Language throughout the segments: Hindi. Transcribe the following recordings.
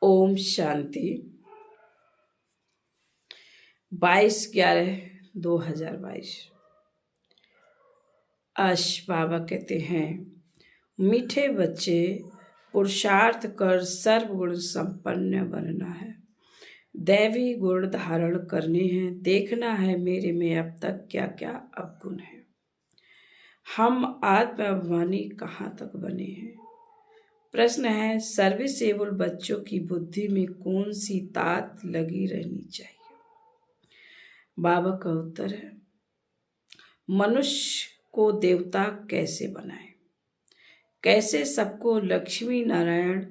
ओम शांति। 22/11/2022। आज बाबा कहते हैं, मीठे बच्चे, पुरुषार्थ कर सर्वगुण संपन्न बनना है, दैवी गुण धारण करने हैं, देखना है मेरे में अब तक क्या क्या अवगुण है। हम आत्माभिमानी कहाँ तक बने हैं। प्रश्न है, सर्विसेबल बच्चों की बुद्धि में कौन सी तात लगी रहनी चाहिए। बाबा का उत्तर है, मनुष्य को देवता कैसे बनाए, कैसे सबको लक्ष्मी नारायण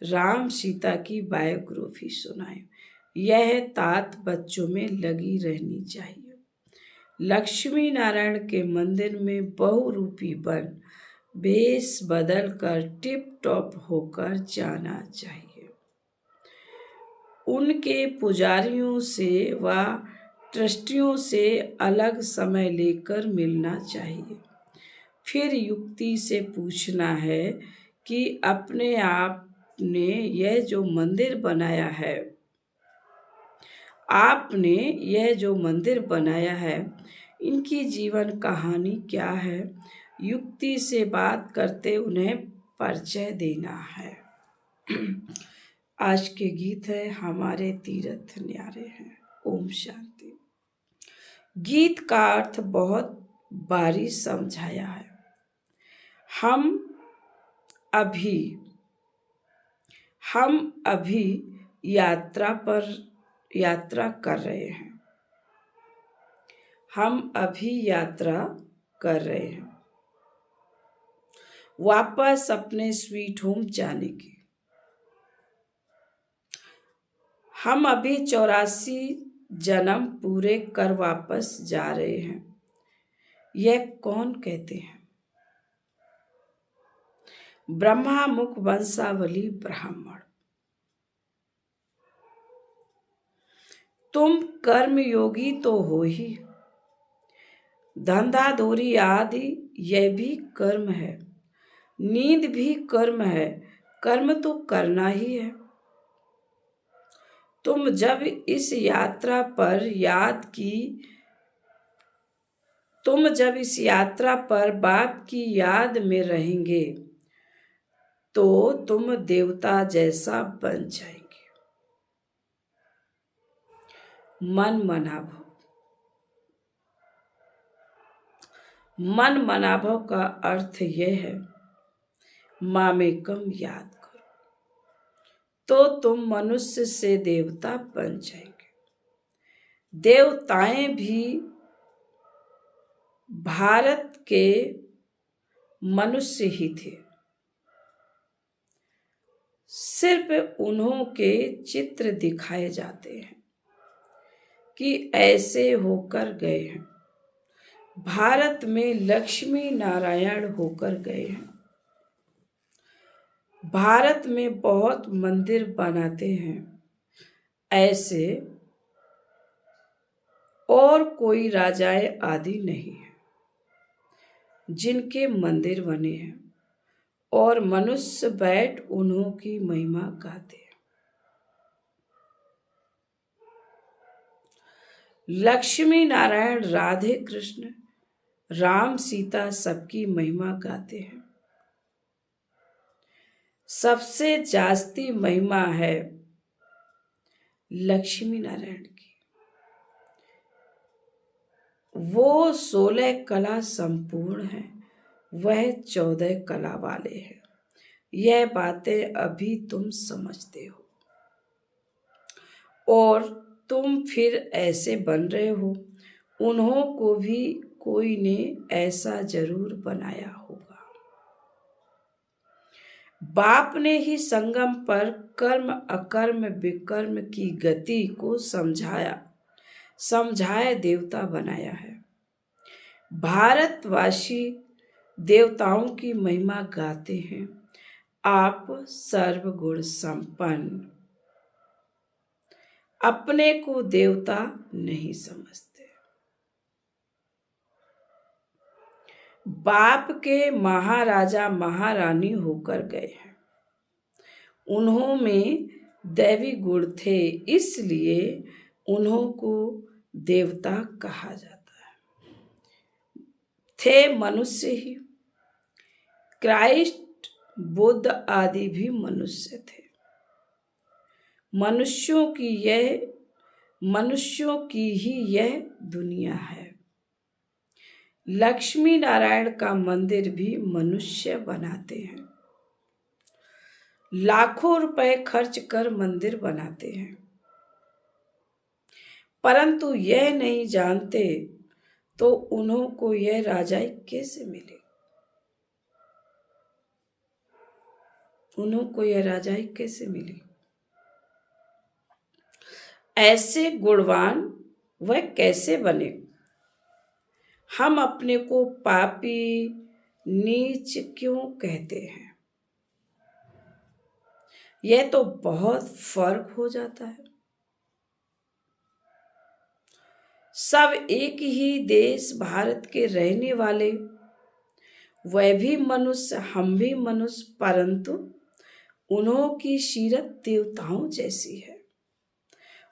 राम सीता की बायोग्राफी सुनाए, यह तात बच्चों में लगी रहनी चाहिए। लक्ष्मी नारायण के मंदिर में बहुरूपी बन भेष बदल कर टिप टॉप होकर जाना चाहिए। उनके पुजारियों से व ट्रस्टियों से अलग समय लेकर मिलना चाहिए। फिर युक्ति से पूछना है कि अपने आप ने यह जो मंदिर बनाया है, आपने यह जो मंदिर बनाया है, इनकी जीवन कहानी क्या है। युक्ति से बात करते उन्हें परिचय देना है। आज के गीत है, हमारे तीर्थ न्यारे हैं। ओम शांति। गीत का अर्थ बहुत बारी समझाया है। हम अभी यात्रा कर रहे हैं। वापस अपने स्वीट होम जाने की। हम अभी 84 जन्म पूरे कर वापस जा रहे हैं। यह कौन कहते हैं। ब्रह्मा मुख वंशावली ब्राह्मण। तुम कर्मयोगी तो हो ही, धंधा धोरी आदि यह भी कर्म है, नींद भी कर्म है, कर्म तो करना ही है। तुम जब इस यात्रा पर बाप की याद में रहेंगे तो तुम देवता जैसा बन जाएंगे। मन मनाभव का अर्थ यह है, मामेकम याद करो तो तुम मनुष्य से देवता बन जाएंगे। देवताएं भी भारत के मनुष्य ही थे, सिर्फ उन्हों के चित्र दिखाए जाते हैं कि ऐसे होकर गए हैं। भारत में लक्ष्मी नारायण होकर गए हैं। भारत में बहुत मंदिर बनाते हैं, ऐसे और कोई राजाएं आदि नहीं है जिनके मंदिर बने हैं और मनुष्य बैठ उन्हों की महिमा गाते हैं। लक्ष्मी नारायण राधे कृष्ण राम सीता सबकी महिमा गाते हैं। सबसे जास्ती महिमा है लक्ष्मी नारायण की। वो 16 कला संपूर्ण है, वह 14 कला वाले हैं। यह बातें अभी तुम समझते हो और तुम फिर ऐसे बन रहे हो। उन्हों को भी कोई ने ऐसा जरूर बनाया होगा। बाप ने ही संगम पर कर्म अकर्म विकर्म की गति को समझाए देवता बनाया है। भारतवासी देवताओं की महिमा गाते हैं। आप सर्वगुण संपन्न अपने को देवता नहीं समझते। बाप के महाराजा महारानी होकर गए हैं। उन्हों में दैवी गुण थे, इसलिए उन्हों को देवता कहा जाता है। थे मनुष्य ही। क्राइस्ट, बुद्ध आदि भी मनुष्य थे। मनुष्यों की ही यह दुनिया है। लक्ष्मी नारायण का मंदिर भी मनुष्य बनाते हैं। लाखों रुपए खर्च कर मंदिर बनाते हैं, परंतु यह नहीं जानते तो उन्हों को यह राजाई कैसे मिली। उन्हों को यह राजाई कैसे मिली। ऐसे गुणवान वह कैसे बने। हम अपने को पापी नीच क्यों कहते हैं। यह तो बहुत फर्क हो जाता है। सब एक ही देश भारत के रहने वाले, वह भी मनुष्य हम भी मनुष्य, परंतु उन्हों की सीरत देवताओं जैसी है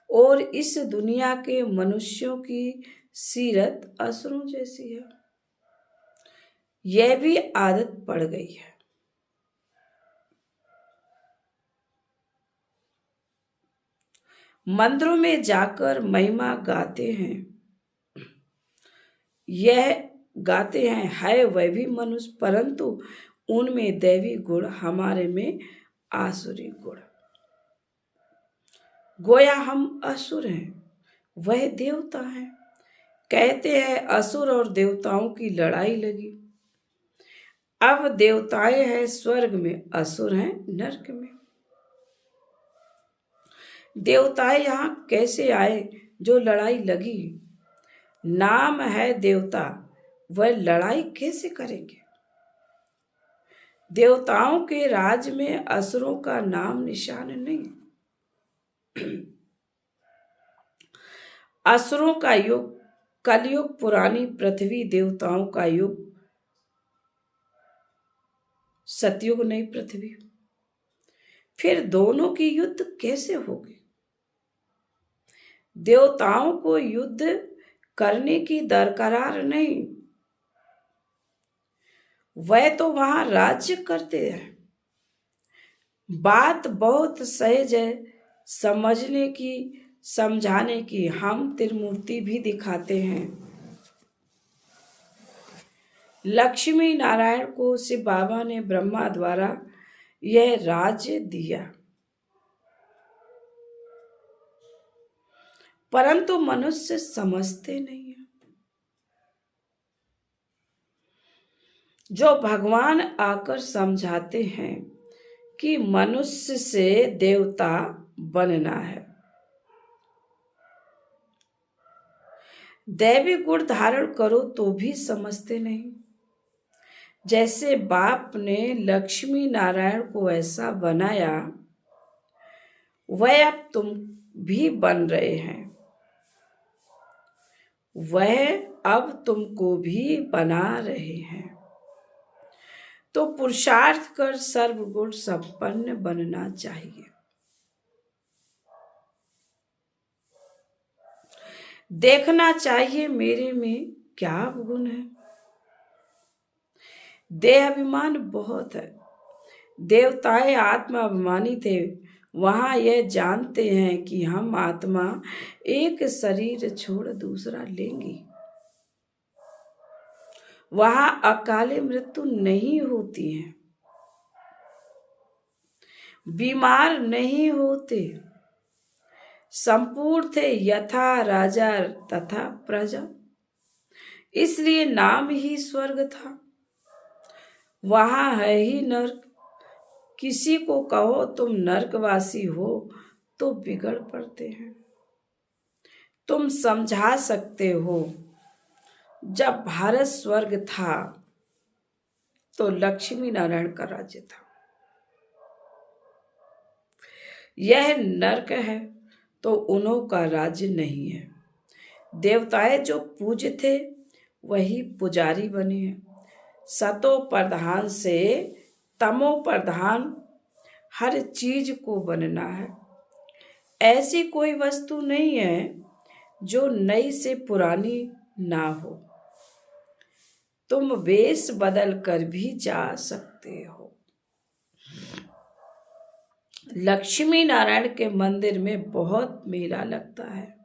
और इस दुनिया के मनुष्यों की सीरत असुरों जैसी है। यह भी आदत पड़ गई है। मंदिरों में जाकर महिमा गाते हैं, है वह भी मनुष्य, परंतु उनमें दैवी गुण, हमारे में आसुरी गुण। गोया हम असुर हैं, वह देवता हैं। कहते हैं असुर और देवताओं की लड़ाई लगी। अब देवताएं हैं स्वर्ग में, असुर हैं नरक में। देवताएं यहां कैसे आए जो लड़ाई लगी। नाम है देवता, वह लड़ाई कैसे करेंगे। देवताओं के राज में असुरों का नाम निशान नहीं। असुरों का युग कलयुग, पुरानी पृथ्वी। देवताओं का युग सतयुग, नई पृथ्वी। फिर दोनों की युद्ध कैसे होगी। देवताओं को युद्ध करने की दरकार नहीं, वह तो वहां राज्य करते हैं। बात बहुत सहज है समझने की, समझाने की। हम त्रिमूर्ति भी दिखाते हैं। लक्ष्मी नारायण को शिव बाबा ने ब्रह्मा द्वारा यह राज्य दिया, परंतु मनुष्य समझते नहीं है। जो भगवान आकर समझाते हैं कि मनुष्य से देवता बनना है, दैवी गुण धारण करो, तो भी समझते नहीं। जैसे बाप ने लक्ष्मी नारायण को ऐसा बनाया, वह अब तुम भी बन रहे हैं, वह अब तुमको भी बना रहे हैं। तो पुरुषार्थ कर सर्वगुण संपन्न बनना चाहिए। देखना चाहिए मेरे में क्या गुण है। देह अभिमान बहुत है। देवताएं आत्मा अभिमानी थे। वहां यह जानते हैं कि हम आत्मा एक शरीर छोड़ दूसरा लेंगे। वहां अकाले मृत्यु नहीं होती है, बीमार नहीं होते, संपूर्ण थे यथा राजा तथा प्रजा, इसलिए नाम ही स्वर्ग था। वहां है ही नर्क। किसी को कहो तुम नर्कवासी हो तो बिगड़ पड़ते हैं। तुम समझा सकते हो, जब भारत स्वर्ग था तो लक्ष्मी नारायण का राज्य था। यह नर्क है तो उन्हों का राज्य नहीं है। देवताएं जो पूज्य थे वही पुजारी बने हैं। सतो प्रधान से तमो प्रधान हर चीज को बनना है। ऐसी कोई वस्तु नहीं है जो नई से पुरानी ना हो। तुम वेश बदल कर भी जा सकते हो। लक्ष्मी नारायण के मंदिर में बहुत मेला लगता है।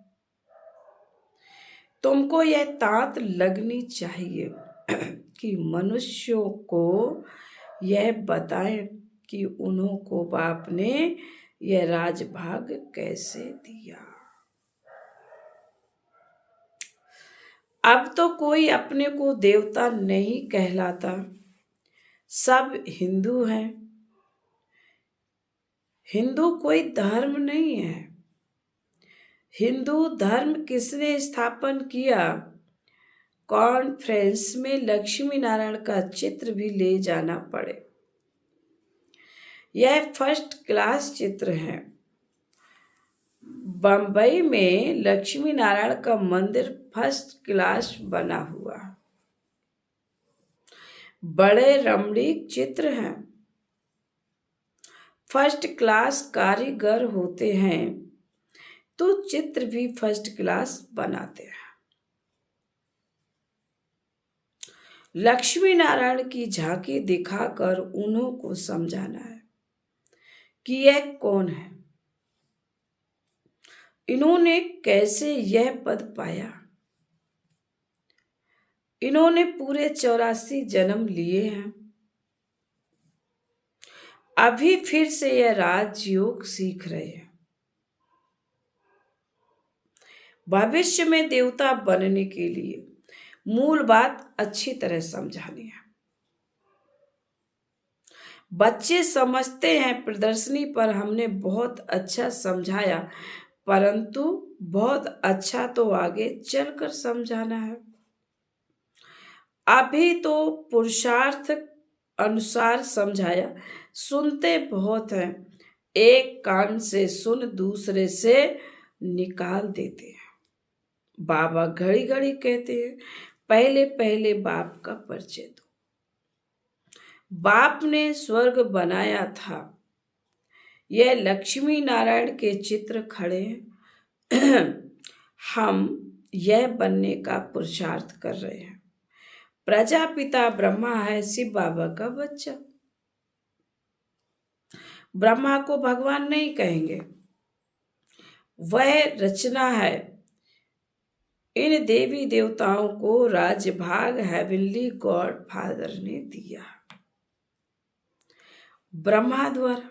तुमको यह तात लगनी चाहिए कि मनुष्यों को यह बताएं कि उन्हों को बाप ने यह राजभाग कैसे दिया। अब तो कोई अपने को देवता नहीं कहलाता, सब हिंदू हैं। हिंदू कोई धर्म नहीं है। हिंदू धर्म किसने स्थापन किया? कॉन्फ्रेंस में लक्ष्मी नारायण का चित्र भी ले जाना पड़े। यह फर्स्ट क्लास चित्र है। बंबई में लक्ष्मी नारायण का मंदिर फर्स्ट क्लास बना हुआ, बड़े रमणीक चित्र हैं। फर्स्ट क्लास कारीगर होते हैं तो चित्र भी फर्स्ट क्लास बनाते हैं। लक्ष्मी नारायण की झांकी दिखाकर उन्हों को समझाना है कि यह कौन है, इन्होंने कैसे यह पद पाया। इन्होंने पूरे 84 जन्म लिए हैं, अभी फिर से यह राजयोग सीख रहे हैं। भविष्य में देवता बनने के लिए मूल बात अच्छी तरह समझानी है। बच्चे समझते हैं प्रदर्शनी पर हमने बहुत अच्छा समझाया, परंतु बहुत अच्छा तो आगे चलकर समझाना है। अभी तो पुरुषार्थ अनुसार समझाया, सुनते बहुत हैं, एक कान से सुन दूसरे से निकाल देते हैं। बाबा घड़ी घड़ी कहते हैं, पहले पहले बाप का परिचय दो। बाप ने स्वर्ग बनाया था। यह लक्ष्मी नारायण के चित्र खड़े हैं। हम यह बनने का पुरुषार्थ कर रहे हैं। प्रजापिता ब्रह्मा है शिव बाबा का बच्चा। ब्रह्मा को भगवान नहीं कहेंगे, वह रचना है। इन देवी देवताओं को राजभाग हेवनली गॉड फादर ने दिया ब्रह्मा द्वारा।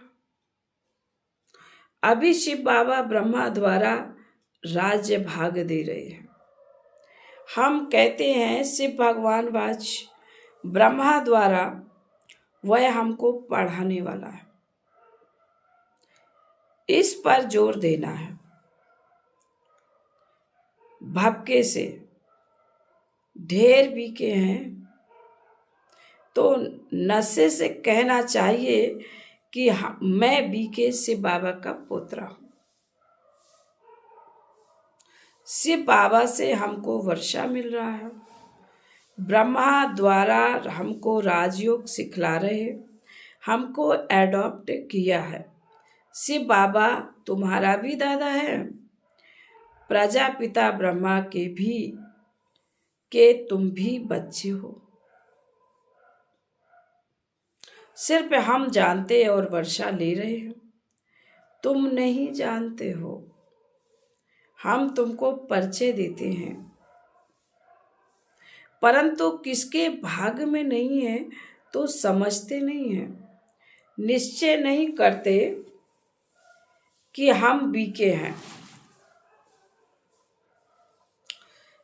अभी शिव बाबा ब्रह्मा द्वारा राज्य भाग दे रहे हैं। हम कहते हैं शिव भगवान वाच ब्रह्मा द्वारा, वह हमको पढ़ाने वाला है। इस पर जोर देना है। भपके से ढेर बीके हैं तो नशे से कहना चाहिए कि मैं बीके शिव बाबा का पुत्र हूं। शिव बाबा से हमको वर्षा मिल रहा है। ब्रह्मा द्वारा हमको राजयोग सिखला रहे, हमको एडॉप्ट किया है। शिव बाबा तुम्हारा भी दादा है, प्रजापिता ब्रह्मा के तुम भी बच्चे हो। सिर्फ हम जानते और वर्षा ले रहे हैं, तुम नहीं जानते हो। हम तुमको परिचय देते हैं, परंतु किसके भाग्य में नहीं है तो समझते नहीं है, निश्चय नहीं करते कि हम बीके हैं।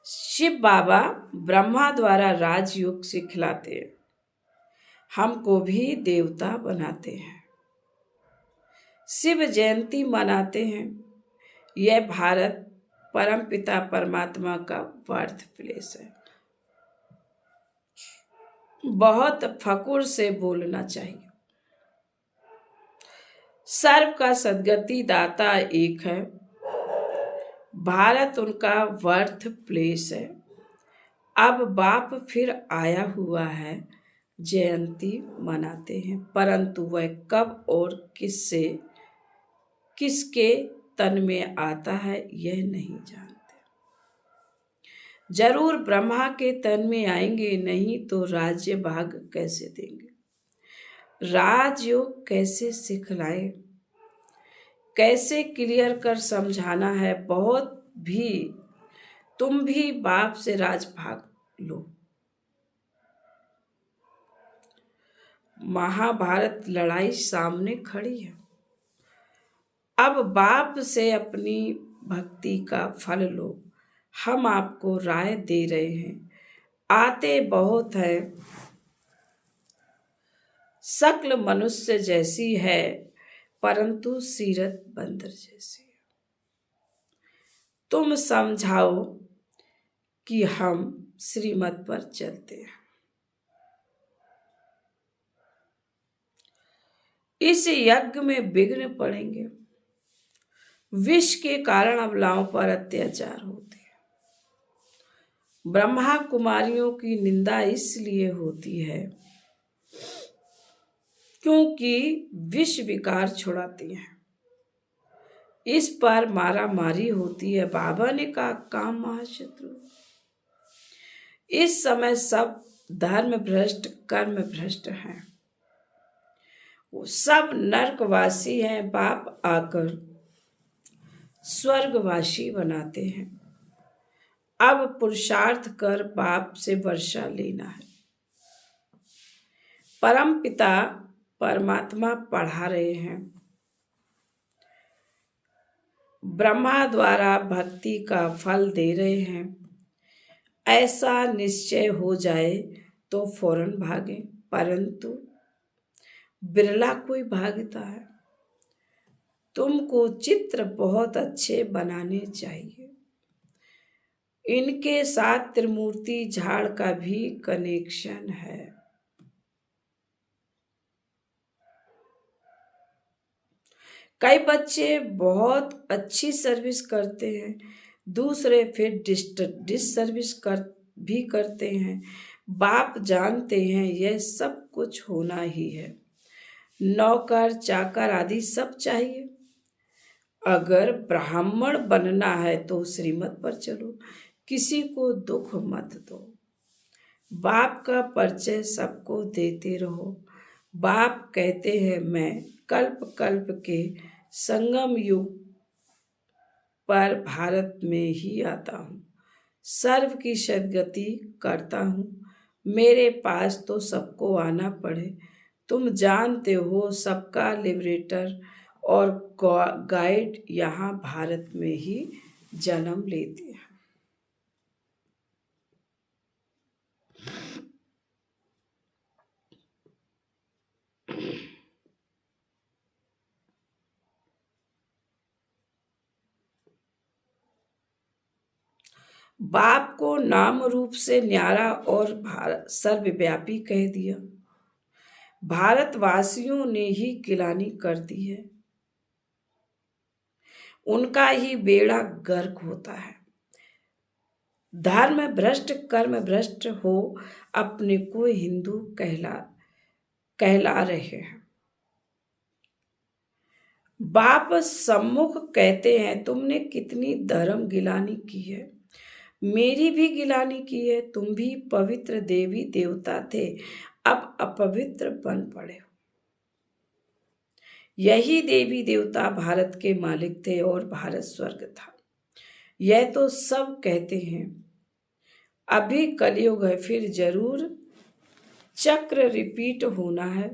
शिव बाबा ब्रह्मा द्वारा राजयोग सिखलाते हैं, हमको भी देवता बनाते हैं। शिव जयंती मनाते हैं। यह भारत परमपिता परमात्मा का बर्थ प्लेस है। बहुत फकुर से बोलना चाहिए। सर्व का सदगति दाता एक है। भारत उनका बर्थ प्लेस है। अब बाप फिर आया हुआ है, जयंती मनाते हैं, परंतु वह कब और किसके तन में आता है यह नहीं जानते। जरूर ब्रह्मा के तन में आएंगे, नहीं तो राज्य भाग कैसे देंगे, राजयोग कैसे सिखलाए, कैसे क्लियर कर समझाना है। बहुत भी तुम भी बाप से राज भाग लो। महाभारत लड़ाई सामने खड़ी है। अब बाप से अपनी भक्ति का फल लो। हम आपको राय दे रहे हैं। आते बहुत है, शक्ल मनुष्य जैसी है, परंतु सीरत बंदर जैसी है। तुम समझाओ कि हम श्रीमत पर चलते हैं। इस यज्ञ में विघ्न पड़ेंगे। विष के कारण अबलाओं पर अत्याचार होते हैं। ब्रह्मा कुमारियों की निंदा इसलिए होती है क्योंकि विष विकार छुड़ाती हैं। इस पर मारा मारी होती है। बाबा ने कहा काम महाशत्रु। इस समय सब धर्म भ्रष्ट कर्म भ्रष्ट हैं। वो सब नरकवासी हैं। बाप आकर स्वर्गवासी बनाते हैं। अब पुरुषार्थ कर बाप से वर्षा लेना है। परम पिता परमात्मा पढ़ा रहे हैं। ब्रह्मा द्वारा भक्ति का फल दे रहे हैं। ऐसा निश्चय हो जाए तो फौरन भागे, परंतु बिरला कोई भागता है। तुमको चित्र बहुत अच्छे बनाने चाहिए। इनके साथ त्रिमूर्ति झाड़ का भी कनेक्शन है। कई बच्चे बहुत अच्छी सर्विस करते हैं, दूसरे फिर डिस सर्विस भी करते हैं। बाप जानते हैं यह सब कुछ होना ही है। नौकर चाकर आदि सब चाहिए। अगर ब्राह्मण बनना है तो श्रीमत पर चलो, किसी को दुख मत दो। बाप का परिचय सबको देते रहो। बाप कहते हैं मैं कल्प कल्प के संगम युग पर भारत में ही आता हूँ, सर्व की सद्गति करता हूँ। मेरे पास तो सबको आना पड़े। तुम जानते हो सबका लिबरेटर और गाइड यहाँ भारत में ही जन्म लेते हैं। बाप को नाम रूप से न्यारा और भारत सर्वव्यापी कह दिया। भारतवासियों ने ही गिलानी कर दी है। उनका ही बेड़ा गर्क होता है। धर्म भ्रष्ट कर्म भ्रष्ट हो अपने को हिंदू कहला रहे हैं। बाप सम्मुख कहते हैं तुमने कितनी धर्म गिलानी की है, मेरी भी गिलानी की है। तुम भी पवित्र देवी देवता थे, अब अपवित्र बन पड़े हो। यही देवी देवता भारत के मालिक थे और भारत स्वर्ग था। यह तो सब कहते हैं। अभी कलयुग है, फिर जरूर चक्र रिपीट होना है।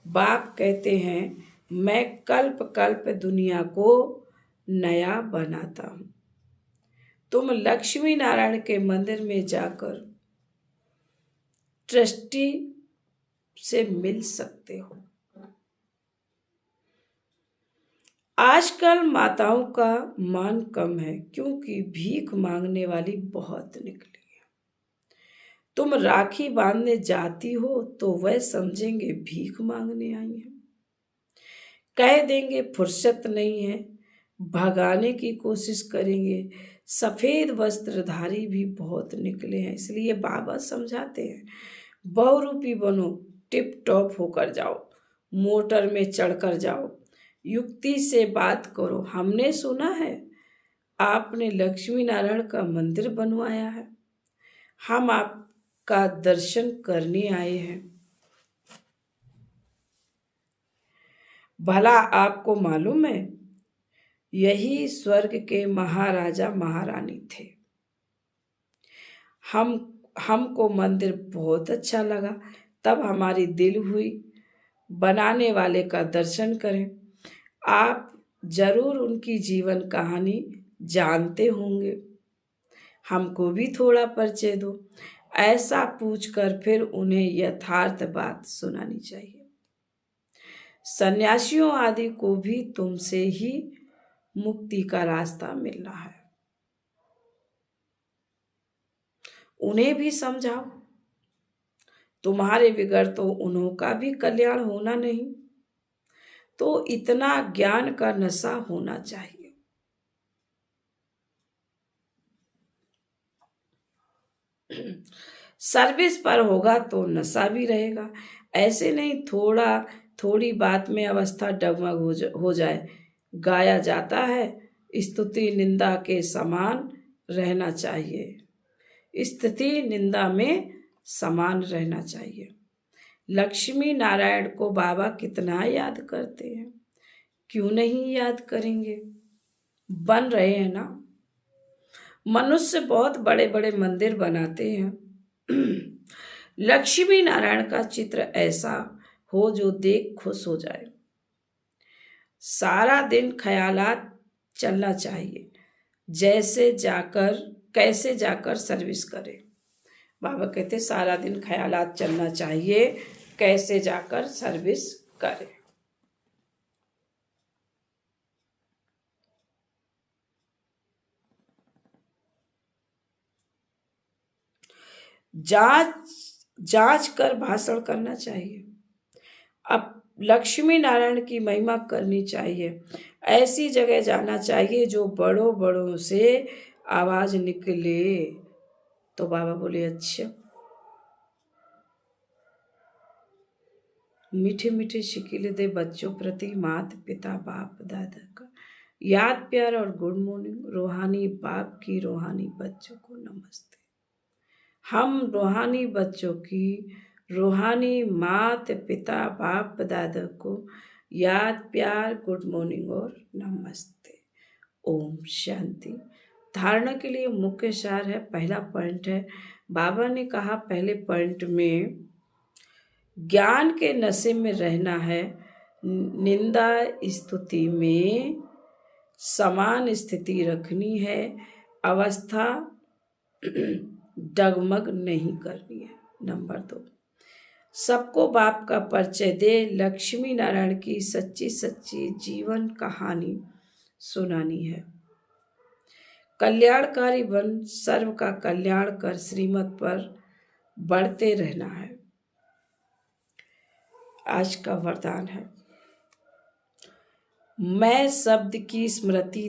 बाप कहते हैं मैं कल्प कल्प दुनिया को नया बनाता हूं। तुम लक्ष्मी नारायण के मंदिर में जाकर ट्रस्टी से मिल सकते हो। आजकल माताओं का मान कम है क्योंकि भीख मांगने वाली बहुत निकली है। तुम राखी बांधने जाती हो तो वह समझेंगे भीख मांगने आई है, कह देंगे फुर्सत नहीं है, भगाने की कोशिश करेंगे। सफेद वस्त्रधारी भी बहुत निकले हैं, इसलिए बाबा समझाते हैं बहुरूपी बनो, टिप टॉप होकर जाओ, मोटर में चढ़कर जाओ, युक्ति से बात करो। हमने सुना है आपने लक्ष्मी नारायण का मंदिर बनवाया है, हम आपका दर्शन करने आए हैं। भला आपको मालूम है यही स्वर्ग के महाराजा महारानी थे। हमको मंदिर बहुत अच्छा लगा, तब हमारी दिल हुई बनाने वाले का दर्शन करें। आप जरूर उनकी जीवन कहानी जानते होंगे, हमको भी थोड़ा परिचय दो। ऐसा पूछकर फिर उन्हें यथार्थ बात सुनानी चाहिए। सन्यासियों आदि को भी तुमसे ही मुक्ति का रास्ता मिलना है, उन्हें भी समझाओ। तुम्हारे बिगड़ तो उन्हों का भी कल्याण होना नहीं, तो इतना ज्ञान का नशा होना चाहिए। सर्विस पर होगा तो नशा भी रहेगा। ऐसे नहीं थोड़ी बात में अवस्था डगमग हो जाए। गाया जाता है स्तुति निंदा के समान रहना चाहिए, स्तुति निंदा में समान रहना चाहिए। लक्ष्मी नारायण को बाबा कितना याद करते हैं, क्यों नहीं याद करेंगे, बन रहे हैं ना। मनुष्य बहुत बड़े बड़े मंदिर बनाते हैं, लक्ष्मी नारायण का चित्र ऐसा हो जो देख खुश हो जाए। सारा दिन ख्यालात चलना चाहिए, कैसे जाकर सर्विस करें। बाबा कहते सारा दिन ख्यालात चलना चाहिए, कैसे जाकर सर्विस करें। जांच कर भाषण करना चाहिए। अब लक्ष्मी नारायण की महिमा करनी चाहिए। ऐसी जगह जाना चाहिए जो बड़ों बड़ों से आवाज निकले। तो बाबा बोले अच्छा। मीठे मीठे शिकीले दे बच्चों प्रति माता पिता बाप दादा का याद प्यार और गुड मॉर्निंग। रूहानी बाप की रूहानी बच्चों को नमस्ते। हम रूहानी बच्चों की रूहानी माता पिता बाप दादा को याद प्यार गुड मॉर्निंग और नमस्ते। ओम शांति। धारणा के लिए मुख्य सार है। पहला पॉइंट है, बाबा ने कहा पहले पॉइंट में ज्ञान के नशे में रहना है, निंदा स्तुति में समान स्थिति रखनी है, अवस्था डगमग नहीं करनी है। नंबर 2, सबको बाप का परिचय दे, लक्ष्मी नारायण की सच्ची सच्ची जीवन कहानी सुनानी है। कल्याणकारी बन सर्व का कल्याण कर श्रीमत पर बढ़ते रहना है। आज का वरदान है, मैं शब्द की स्मृति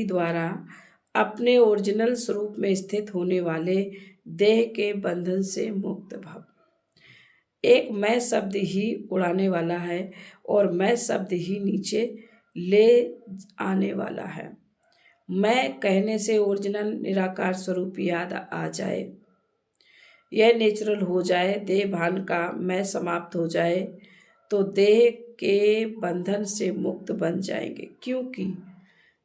द्वारा अपने ओरिजिनल स्वरूप में स्थित होने वाले देह के बंधन से मुक्त भव। एक मैं शब्द ही उड़ाने वाला है और मैं शब्द ही नीचे ले आने वाला है। मैं कहने से ओरिजिनल निराकार स्वरूप याद आ जाए, यह नेचुरल हो जाए, देह भान का मैं समाप्त हो जाए तो देह के बंधन से मुक्त बन जाएंगे, क्योंकि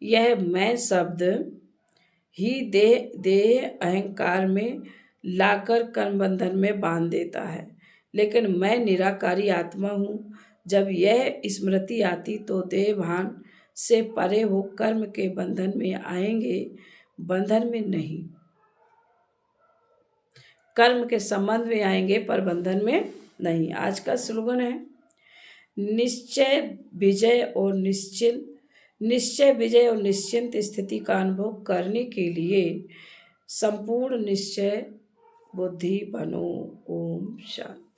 यह मैं शब्द ही देह अहंकार में लाकर कर्म बंधन में बांध देता है। लेकिन मैं निराकारी आत्मा हूँ। जब यह स्मृति आती तो देह भान से परे हो कर्म के बंधन में आएंगे, बंधन में नहीं। कर्म के संबंध में आएंगे पर बंधन में नहीं। आज का स्लोगन है, निश्चय विजय और निश्चिंत स्थिति का अनुभव करने के लिए संपूर्ण निश्चय बुद्धि बनो। ओम शांति।